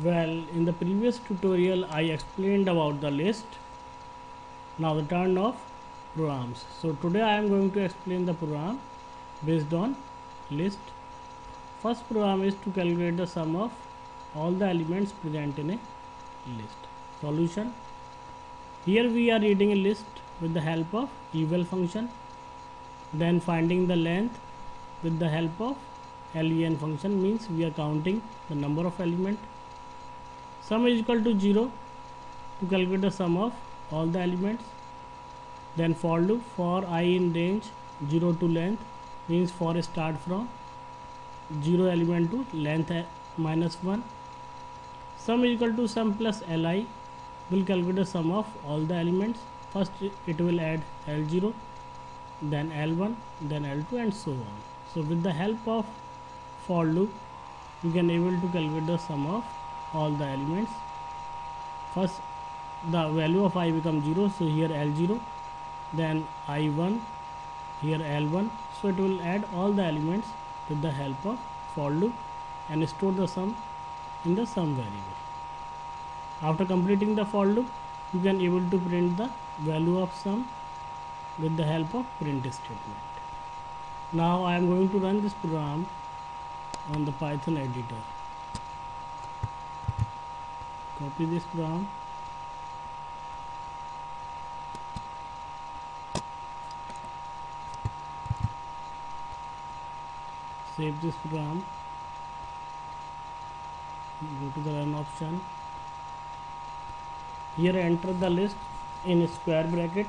Well, in the previous tutorial I explained about the list. Now the turn of programs. So today I am going to explain the program based on list. First program is to calculate the sum of all the elements present in a list. Solution. Here we are reading a list with the help of eval function, then finding the length with the help of len function, means we are counting the number of element. Sum is equal to 0 to calculate the sum of all the elements. Then for loop for I in range 0 to length, means for start from 0 element to length minus 1. Sum is equal to sum plus li, will calculate the sum of all the elements. First it will add L0, then L1, then L2 and so on. So with the help of for loop you can able to calculate the sum of all the elements. First the value of I becomes 0, so here L0, then I1, here L1, so it will add all the elements with the help of for loop and store the sum in the sum variable. After completing the for loop you can able to print the value of sum with the help of print statement. Now I am going to run this program on the Python editor. Copy this program, save this program, go to the run option. Here enter the list in square bracket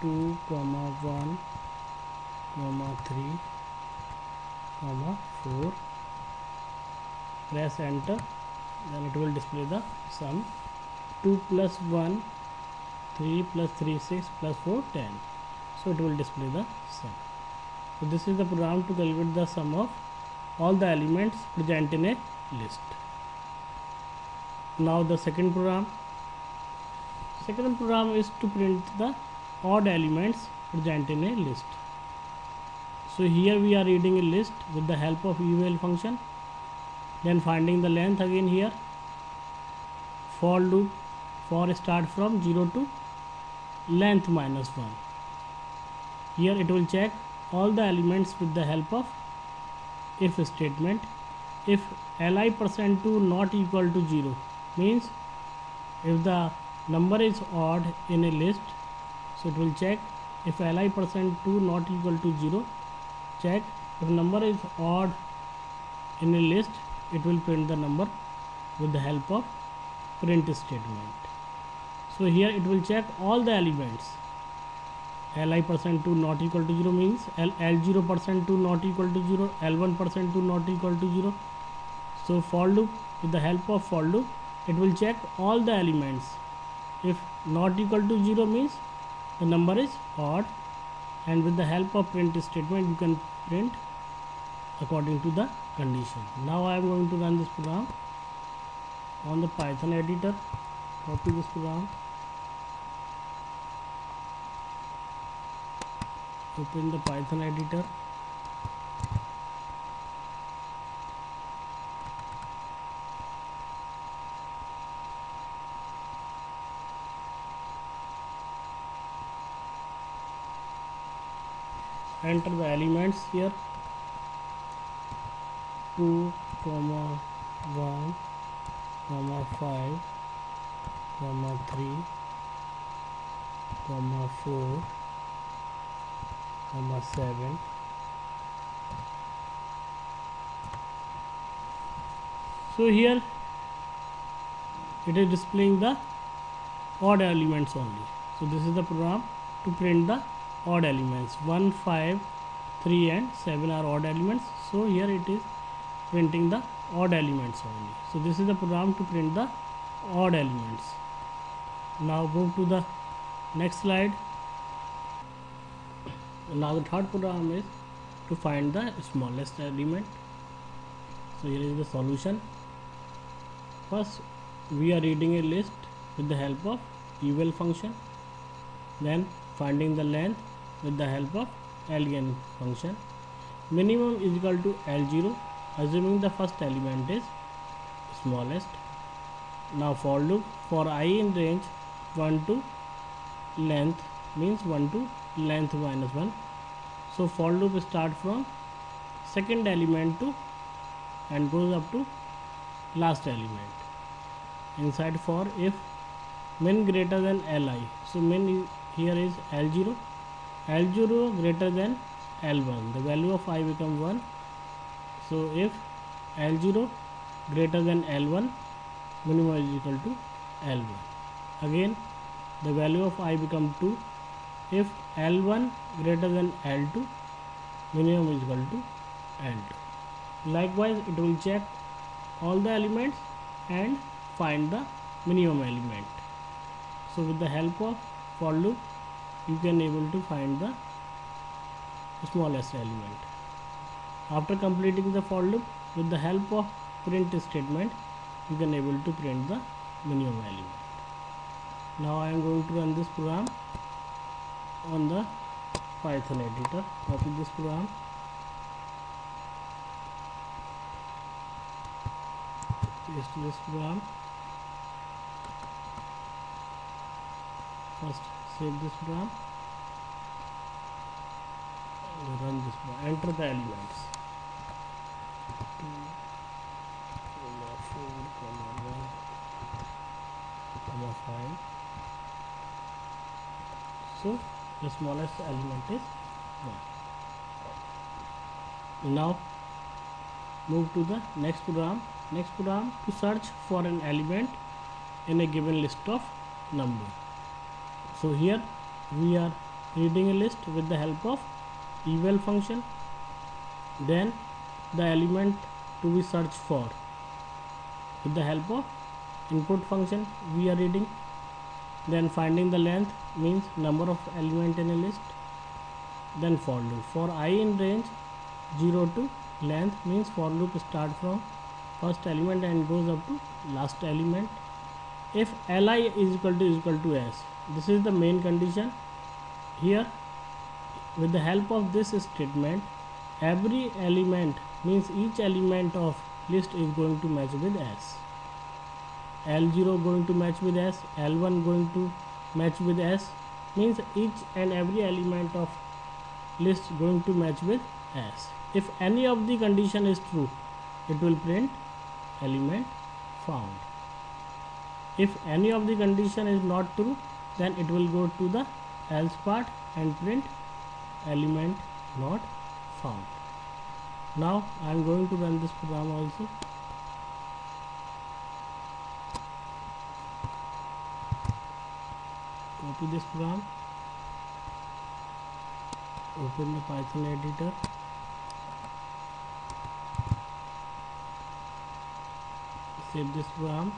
2, 1, 3, 4. Press enter, then it will display the sum 2 plus 1, 3 plus 3, 6 plus 4, 10. So it will display the sum. So this is the program to calculate the sum of all the elements present in a list. Now the second program. Second program is to print the odd elements present in a list. So here we are reading a list with the help of eval function, then finding the length again here. For loop for start from 0 to length minus 1. Here it will check all the elements with the help of if statement. If li%2 not equal to 0, means if the number is odd in a list, so it will check if li%2 not equal to 0, check if number is odd in a list, it will print the number with the help of print statement. So here it will check all the elements. li%2 not equal to 0 means L0%2 not equal to 0, L1%2 not equal to 0. So for loop, with the help of for loop, it will check all the elements. If not equal to 0 means the number is odd, and with the help of print statement you can print according to the condition. Now I am going to run this program on the Python editor. Copy this program, open the Python editor, enter the elements here 2, 1, 5, 3, 4, 7. So here it is displaying the odd elements only. So this is the program to print the odd elements. 1, 5, 3 and 7 are odd elements. So here it is printing the odd elements only. So this is the program to print the odd elements. Now move to the next slide. Now the third program is to find the smallest element. So here is the solution. First we are reading a list with the help of eval function, then finding the length with the help of len function. Minimum is equal to L0, assuming the first element is smallest. Now for loop, for I in range 1 to length means 1 to length minus 1. So for loop start from second element to and goes up to last element. Inside for if min greater than li, so min here is l0, l0 greater than l1, the value of I become 1. So if l0 greater than l1, minimum is equal to l1. Again the value of I become 2. If l1 greater than l2, minimum is equal to l2. Likewise it will check all the elements and find the minimum element. So with the help of for loop you can able to find the smallest element. After completing the for loop, with the help of print statement you can able to print the minimum element. Now I am going to run this program on the Python editor. Copy this program, paste this program, first save this program, run this program, enter the elements 2, 4, 1, 5. So the smallest element is 1. Now move to the next program. Next program to search for an element in a given list of number. So here we are reading a list with the help of eval function. Then the element to be searched for with the help of input function we are reading. Then finding the length means number of element in a list. Then for loop, for I in range 0 to length means for loop start from first element and goes up to last element. If li is equal to s, this is the main condition. Here with the help of this statement, every element means each element of list is going to match with s. L0 going to match with s, L1 going to match with s, means each and every element of list going to match with s. If any of the condition is true, it will print element found. If any of the condition is not true, then it will go to the else part and print element not found. Now I am going to run this program also. Copy this program, open the Python editor, save this program,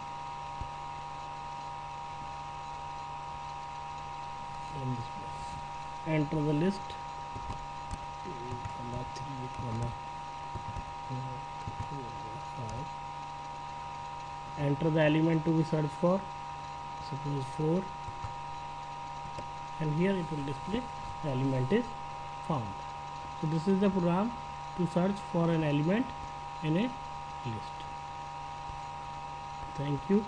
enter the list 2, 3, 4, 5. Enter the element to be searched for, suppose 4, and here it will display the element is found. So this is the program to search for an element in a list. Thank you.